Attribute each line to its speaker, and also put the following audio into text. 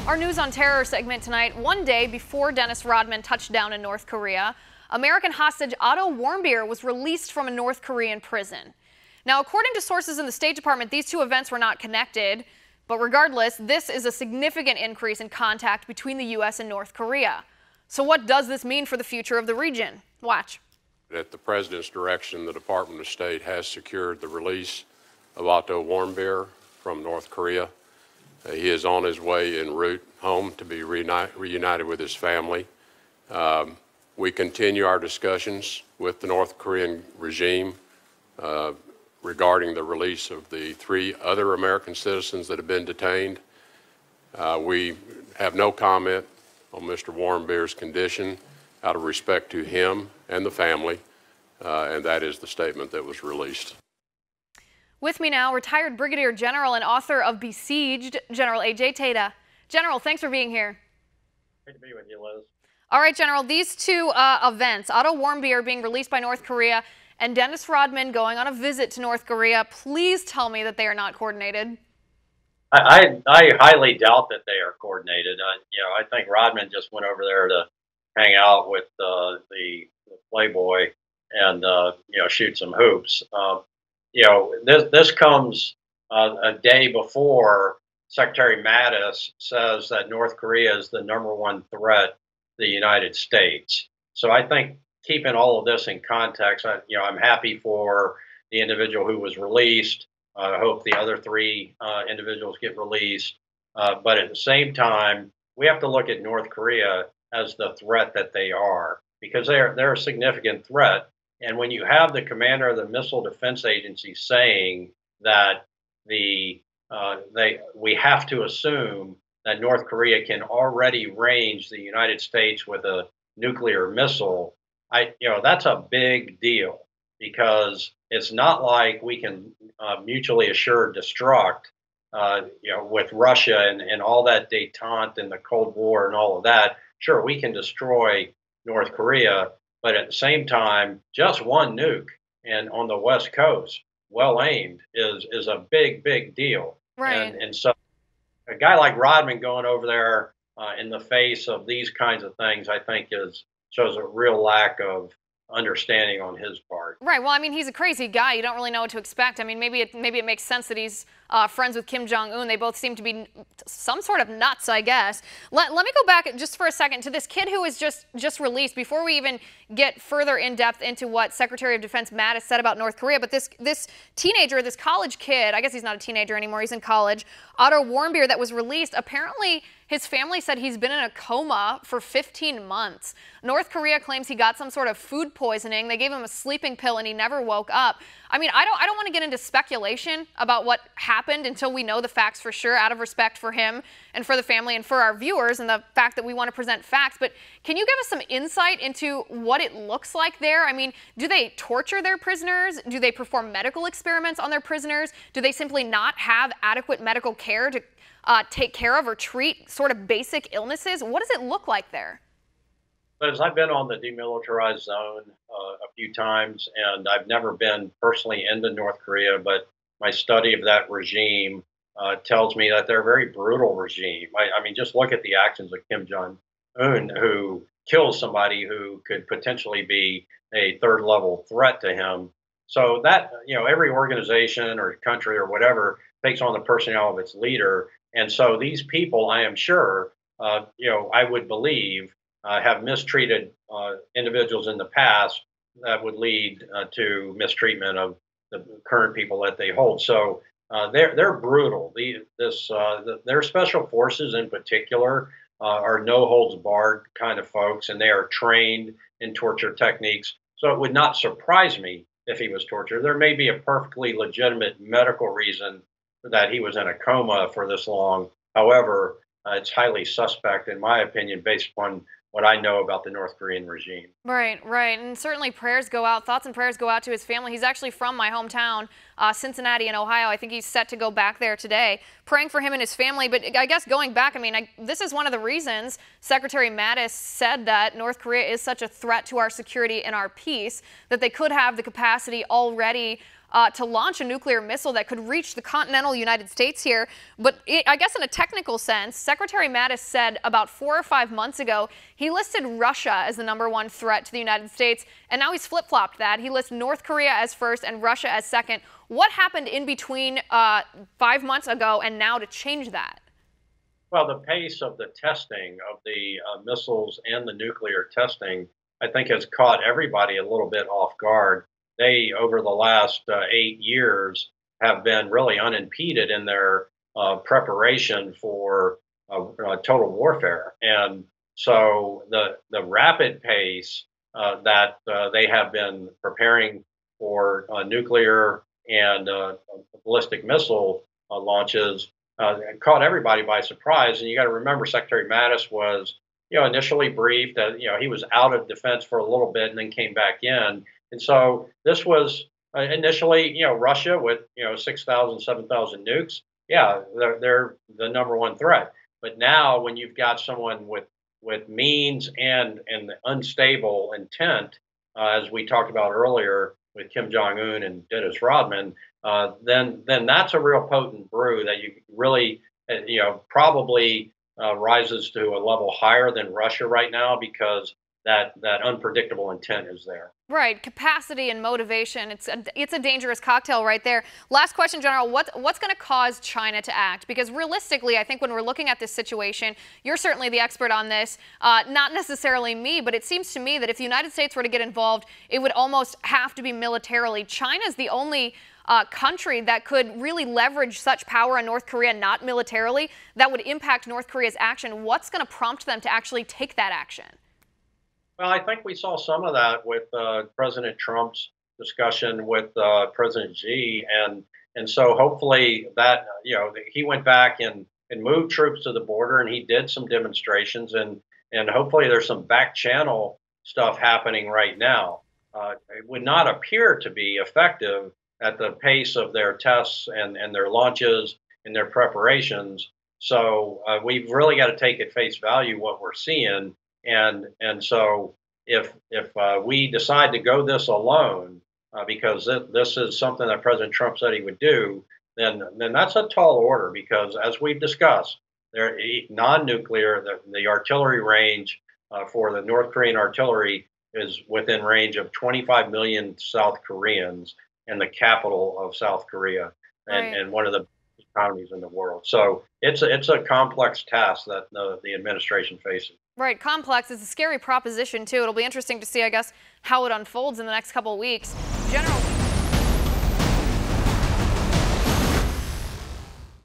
Speaker 1: Our News on Terror segment tonight, one day before Dennis Rodman touched down in North Korea, American hostage Otto Warmbier was released from a North Korean prison. Now, according to sources in the State Department, these two events were not connected, but regardless, this is a significant increase in contact between the U.S. and North Korea. So what does this mean for the future of the region? Watch.
Speaker 2: At the President's direction, the Department of State has secured the release of Otto Warmbier from North Korea. He is on his way en route home to be reunited with his family. We continue our discussions with the North Korean regime regarding the release of the 3 other American citizens that have been detained. We have no comment on Mr. Warmbier's condition out of respect to him and the family, and that is the statement that was released.
Speaker 1: With me now, retired Brigadier General and author of Besieged, General A.J. Tata. General, thanks for being here.
Speaker 3: Great to be with you, Liz.
Speaker 1: All right, General, these two events, Otto Warmbier being released by North Korea and Dennis Rodman going on a visit to North Korea, please tell me that they are not coordinated.
Speaker 3: I highly doubt that they are coordinated. I think Rodman just went over there to hang out with the Playboy and shoot some hoops. This comes a day before Secretary Mattis says that North Korea is the #1 threat to the United States. So I think keeping all of this in context, I'm happy for the individual who was released. I hope the other 3 individuals get released. But at the same time, we have to look at North Korea as the threat that they are, because they're a significant threat. And when you have the commander of the Missile Defense Agency saying that we have to assume that North Korea can already range the United States with a nuclear missile, that's a big deal, because it's not like we can mutually assured destruct, with Russia and all that détente and the Cold War and all of that. Sure, we can destroy North Korea, but at the same time, just one nuke and on the West Coast, well aimed, is a big, big deal.
Speaker 1: Right.
Speaker 3: And so a guy like Rodman going over there in the face of these kinds of things, I think shows a real lack of understanding on his part.
Speaker 1: Right. Well, I mean, he's a crazy guy. You don't really know what to expect. I mean, maybe it makes sense that he's friends with Kim Jong-un. They both seem to be some sort of nuts, I guess. Let me go back just for a second to this kid who was just released before we even get further in depth into what Secretary of Defense Mattis said about North Korea. But this teenager, this college kid, I guess he's not a teenager anymore, he's in college, Otto Warmbier, that was released, apparently his family said he's been in a coma for 15 months. North Korea claims he got some sort of food poisoning. They gave him a sleeping pill and he never woke up. I mean, I don't want to get into speculation about what happened until we know the facts for sure, out of respect for him and for the family and for our viewers and the fact that we want to present facts. But can you give us some insight into what it looks like there? I mean, do they torture their prisoners? Do they perform medical experiments on their prisoners? Do they simply not have adequate medical care to take care of or treat sort of basic illnesses? What does it look like there?
Speaker 3: Liz, I've been on the demilitarized zone a few times, and I've never been personally into North Korea, but my study of that regime tells me that they're a very brutal regime. I mean, just look at the actions of Kim Jong-un, who kills somebody who could potentially be a 3rd-level threat to him. So that, every organization or country or whatever takes on the personnel of its leader. And so these people, I am sure, I would believe, have mistreated individuals in the past that would lead to mistreatment of the current people that they hold. So they're brutal. Their special forces in particular are no holds barred kind of folks, and they are trained in torture techniques. So it would not surprise me if he was tortured. There may be a perfectly legitimate medical reason that he was in a coma for this long. However, it's highly suspect, in my opinion, based upon what I know about the North Korean regime.
Speaker 1: Right, right. And certainly prayers go out, thoughts and prayers go out to his family. He's actually from my hometown, Cincinnati in Ohio. I think he's set to go back there today. Praying for him and his family. But I guess going back, I mean, this is one of the reasons Secretary Mattis said that North Korea is such a threat to our security and our peace, that they could have the capacity already to launch a nuclear missile that could reach the continental United States here. But I guess in a technical sense, Secretary Mattis said about 4 or 5 months ago, he listed Russia as the #1 threat to the United States, and now he's flip-flopped that. He lists North Korea as first and Russia as second. What happened in between 5 months ago and now to change that?
Speaker 3: Well, the pace of the testing of the missiles and the nuclear testing, I think, has caught everybody a little bit off guard. They, over the last 8 years, have been really unimpeded in their preparation for total warfare. And so the rapid pace that they have been preparing for nuclear and ballistic missile launches caught everybody by surprise. And you got to remember, Secretary Mattis was, initially briefed that, he was out of defense for a little bit and then came back in. And so this was initially, Russia with, 6,000, 7,000 nukes. Yeah, they're the #1 threat. But now when you've got someone with means and unstable intent, as we talked about earlier with Kim Jong-un and Dennis Rodman, then that's a real potent brew that you really, probably rises to a level higher than Russia right now, because that unpredictable intent is there.
Speaker 1: Right, capacity and motivation. It's a dangerous cocktail right there. Last question, General. What's going to cause China to act? Because realistically, I think when we're looking at this situation, you're certainly the expert on this, not necessarily me, but it seems to me that if the United States were to get involved, it would almost have to be militarily. China's the only country that could really leverage such power on North Korea, not militarily, that would impact North Korea's action. What's going to prompt them to actually take that action?
Speaker 3: Well, I think we saw some of that with President Trump's discussion with President Xi, and so hopefully that he went back and moved troops to the border, and he did some demonstrations, and hopefully there's some back channel stuff happening right now. It would not appear to be effective at the pace of their tests and their launches and their preparations. So we've really got to take at face value what we're seeing. And so if we decide to go this alone, because this is something that President Trump said he would do, then that's a tall order, because as we've discussed, they're non-nuclear, the artillery range for the North Korean artillery is within range of 25 million South Koreans and the capital of South Korea, and one of the economies in the world. So it's a complex task that the administration faces.
Speaker 1: Right, complex. It's a scary proposition, too. It'll be interesting to see, I guess, how it unfolds in the next couple of weeks. General.